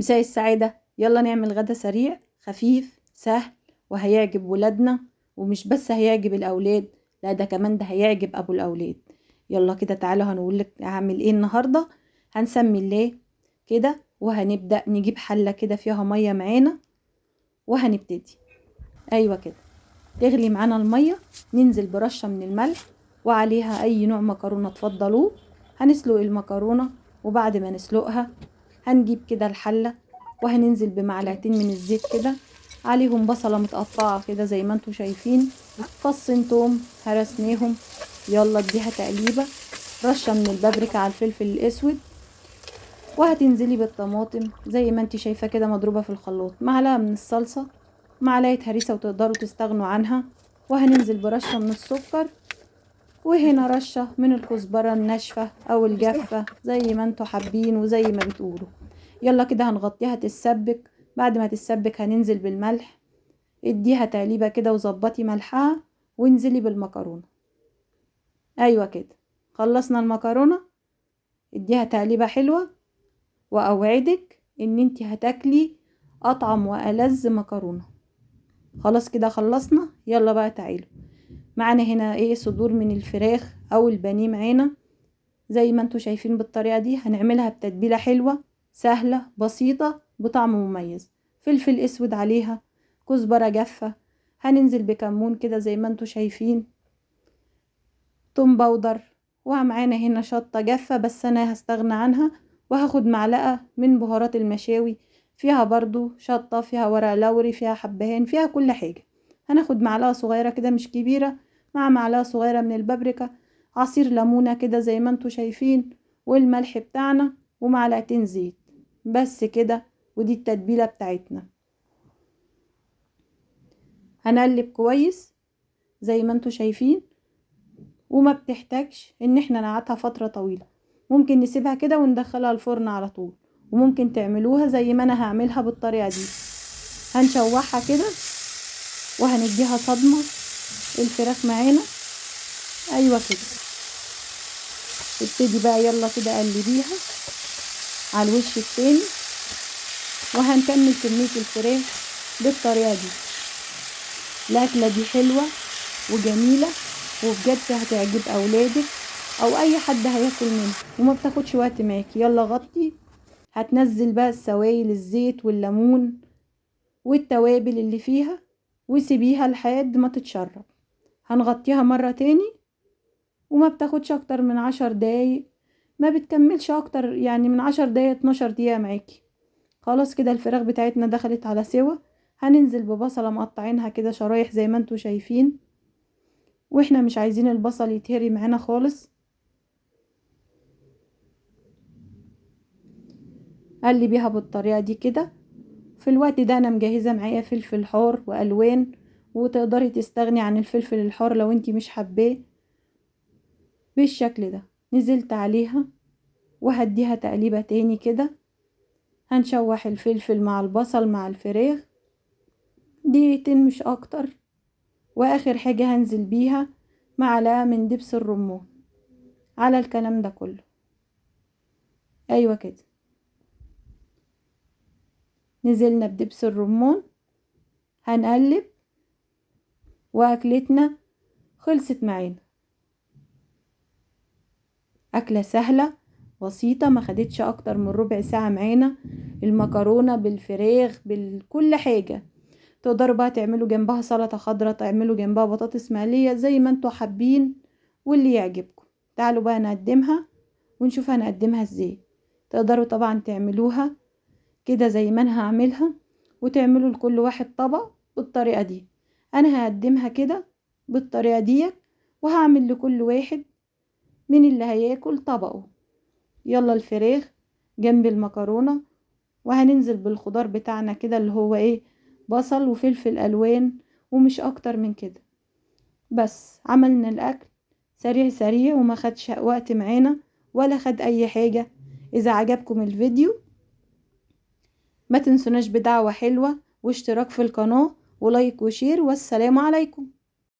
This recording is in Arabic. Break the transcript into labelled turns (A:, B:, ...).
A: مساء السعادة. يلا نعمل غدا سريع خفيف سهل وهيعجب ولادنا، ومش بس هيعجب الأولاد، لا ده كمان ده هيعجب أبو الأولاد. يلا كده تعالوا هنقولك هعمل ايه النهاردة. هنسمي الله كده وهنبدأ نجيب حلة كده فيها مية معانا وهنبتدي. أيوة كده تغلي معانا المية، ننزل برشة من الملح وعليها أي نوع مكرونة تفضلوه. هنسلق المكرونة وبعد ما نسلقها هنجيب كده الحلة وهننزل بمعلقتين من الزيت كده، عليهم بصلة متقطعة كده زي ما انتوا شايفين، فصين توم هرسناهم. يلا اديها تقليبة، رشة من البابريكا على الفلفل الاسود، وهتنزلي بالطماطم زي ما انت شايفة كده مضروبة في الخلاط، معلقة من الصلصة، معلقة هريسة وتقدروا تستغنوا عنها، وهننزل برشة من السكر، وهنا رشة من الكزبرة الناشفة او الجافة زي ما انتوا حابين وزي ما بتقولوا. يلا كده هنغطيها تتسبك، بعد ما تتسبك هننزل بالملح، اديها تقليبة كده وظبطي ملحها وانزلي بالمكرونة. ايوه كده خلصنا المكرونة، اديها تقليبة حلوة واوعدك ان انتي هتاكلي اطعم والذ مكرونة. خلاص كده خلصنا. يلا بقى تعالوا معانا هنا ايه صدور من الفراخ او البانيه معانا زي ما انتوا شايفين. بالطريقة دي هنعملها بتتبيلة حلوة سهلة بسيطة بطعم مميز، فلفل اسود عليها، كزبرة جافة، هننزل بكمون كده زي ما انتوا شايفين، توم باودر، ومعانا هنا شطة جافة بس انا هستغنى عنها، وهاخد معلقة من بهارات المشاوي، فيها برضو شطة، فيها ورق لوري، فيها حبهان، فيها كل حاجة. هناخد معلقة صغيرة كده مش كبيرة مع معلقة صغيرة من البابريكا، عصير ليمونة كده زي ما انتوا شايفين، والملح بتاعنا، ومعلقتين زيت، بس كده. ودي التتبيلة بتاعتنا. هنقلب كويس زي ما انتوا شايفين، وما بتحتاجش ان احنا نقعدها فترة طويلة، ممكن نسيبها كده وندخلها الفرن على طول، وممكن تعملوها زي ما انا هعملها بالطريقة دي. هنشوحها كده وهنديها صدمة الفراخ معانا. ايوه كده ابتدي بقى يلا كده قلبيها على الوش التاني، وهنكمل كمية الفراخ بالطريقة دي. الأكلة دي حلوة وجميلة وبجد هتعجب أولادك أو أي حد هياكل منها، وما بتاخدش وقت معاكي. يلا غطي، هتنزل بقى السوائل الزيت والليمون والتوابل اللي فيها وسيبيها لحد ما تتشرب. هنغطيها مرة تاني وما بتاخدش أكتر من 10 دقايق، ما بتكملش أكتر يعني من 10 دقايق 12 دقيقة معاكي. خلاص كده الفراخ بتاعتنا دخلت على سوا. هننزل ببصلة مقطعينها كده شرايح زي ما انتوا شايفين، واحنا مش عايزين البصل يتهري معانا خالص. قلبيها بالطريقة دي كده. في الوقت ده انا مجهزة معايا فلفل حار والوان، وتقدري تستغني عن الفلفل الحار لو انتي مش حباه. بالشكل ده نزلت عليها وهديها تقليبة تاني كده. هنشوح الفلفل مع البصل مع الفراخ دقيقتين مش اكتر، واخر حاجة هنزل بيها معلقة من دبس الرمان على الكلام ده كله. ايوه كده نزلنا بدبس الرمان، هنقلب واكلتنا خلصت معانا. اكلة سهلة بسيطة ما خدتش اكتر من ربع ساعة معانا، المكرونة بالفراخ بكل حاجة. تقدروا بقى تعملوا جنبها سلطة خضراء، تعملوا جنبها بطاطس مقلية زي ما انتوا حابين واللي يعجبكم. تعالوا بقى نقدمها ونشوف هنقدمها ازاي. تقدروا طبعا تعملوها كده زي ما انا هعملها، وتعملوا لكل واحد طبق بالطريقة دي. انا هقدمها كده بالطريقة دي، وهعمل لكل واحد من اللي هياكل طبقه. يلا الفراخ جنب المكرونة، وهننزل بالخضار بتاعنا كده اللي هو ايه، بصل وفلفل الوان، ومش اكتر من كده. بس عملنا الاكل سريع سريع وما خدش وقت معانا ولا خد اي حاجة. اذا عجبكم الفيديو ما تنسوناش بدعوة حلوة واشتراك في القناة ولايك وشير، والسلام عليكم.